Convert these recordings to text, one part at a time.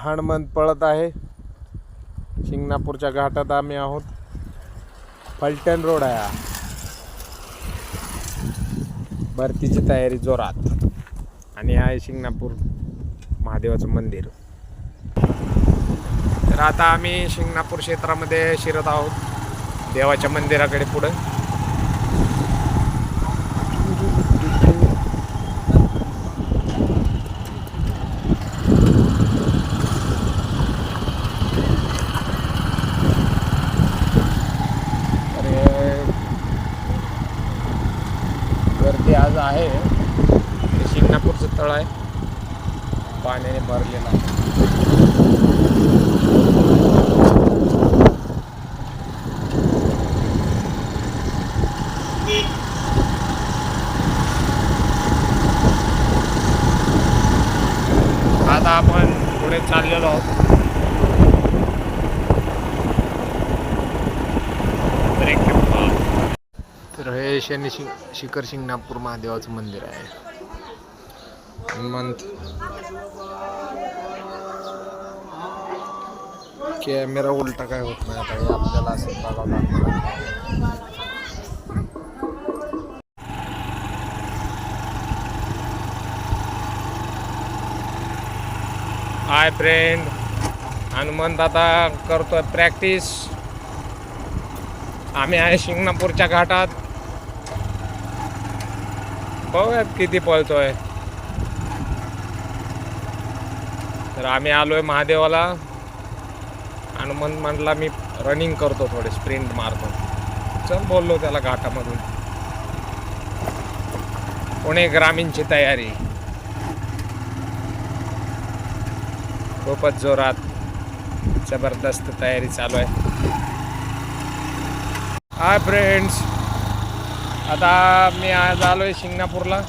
हनुमंत पळत आहे. शिंगणापूरच्या घाटात आम्ही आहोत. फलटण रोड आहे हा. भरतीची तयारी जोरात. आणि आहे शिंगणापूर महादेवाचं मंदिर. तर आता आम्ही शिंगणापूर क्षेत्रामध्ये शिरत आहोत देवाच्या मंदिराकडे पुढे. गर्दी आज आहे. हे शिंगणापूरचं तळ आहे, पाण्याने भरलेलं आहे. आता आपण पुढे चाललेलो आहोत. तर हे शनी शिखर शिंगणापूर महादेवाचं मंदिर आहे. हनुमंत कॅमेरा उलटा काय होत नाही आता, हे आपल्याला असं बघावं लागणार. हाय फ्रेंड, हनुमंत आता करतोय प्रॅक्टिस. आम्ही आहे शिंगणापूरच्या घाटात. बघूयात किती पळतोय. तर आम्ही आलोय महादेवाला. हनुमंत म्हटला मी रनिंग करतो, थोडे स्प्रिंट मारतो. चल बोललो त्याला घाटामधून. पुणे ग्रामीणची तयारी खूपच जोरात, जबरदस्त तयारी चालू आहे. हाय फ्रेंड्स, आता मी आज आलोय शिंगणापूरला.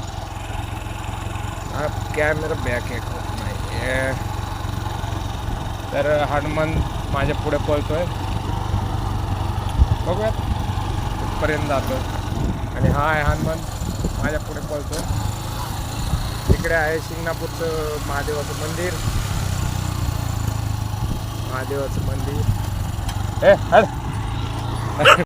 कॅमेरा बॅक एक होत नाही. तर हनुमंत माझ्या पुढे पळतोय. बघूयात कुठपर्यंत जातो. आणि हा आहे हनुमंत माझ्या पुढे पळतोय. इकडे आहे शिंगणापूरचं महादेवाचं मंदिर. महादेवाचं मंदिर.